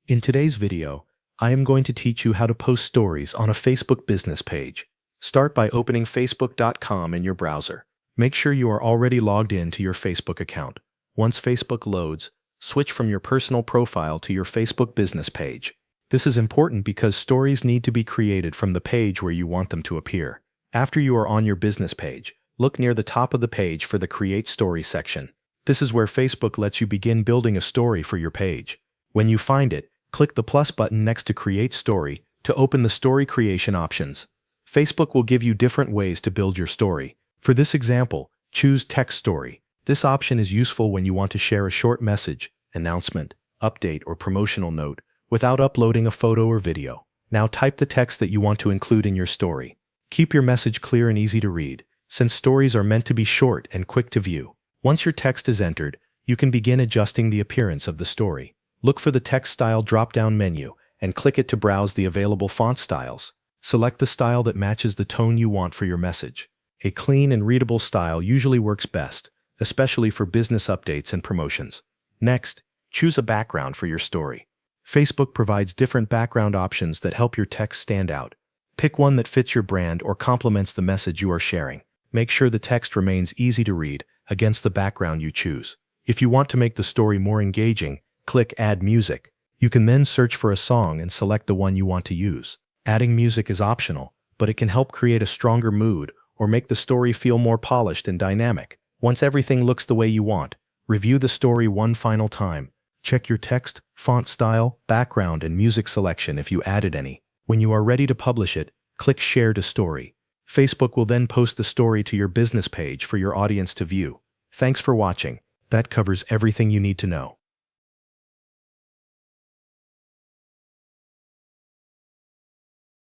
In today's video, I am going to teach you how to post stories on a Facebook business page. Start by opening facebook.com in your browser. Make sure you are already logged in to your Facebook account. Once Facebook loads, switch from your personal profile to your Facebook business page. This is important because stories need to be created from the page where you want them to appear. After you are on your business page, look near the top of the page for the Create Story section. This is where Facebook lets you begin building a story for your page. When you find it, click the plus button next to Create Story to open the story creation options. Facebook will give you different ways to build your story. For this example, choose Text Story. This option is useful when you want to share a short message, announcement, update, or promotional note without uploading a photo or video. Now type the text that you want to include in your story. Keep your message clear and easy to read, since stories are meant to be short and quick to view. Once your text is entered, you can begin adjusting the appearance of the story. Look for the text style drop-down menu and click it to browse the available font styles. Select the style that matches the tone you want for your message. A clean and readable style usually works best, especially for business updates and promotions. Next, choose a background for your story. Facebook provides different background options that help your text stand out. Pick one that fits your brand or complements the message you are sharing. Make sure the text remains easy to read against the background you choose. If you want to make the story more engaging, click Add Music. You can then search for a song and select the one you want to use. Adding music is optional, but it can help create a stronger mood or make the story feel more polished and dynamic. Once everything looks the way you want, review the story one final time. Check your text, font style, background, and music selection if you added any. When you are ready to publish it, click Share to Story. Facebook will then post the story to your business page for your audience to view. Thanks for watching. That covers everything you need to know.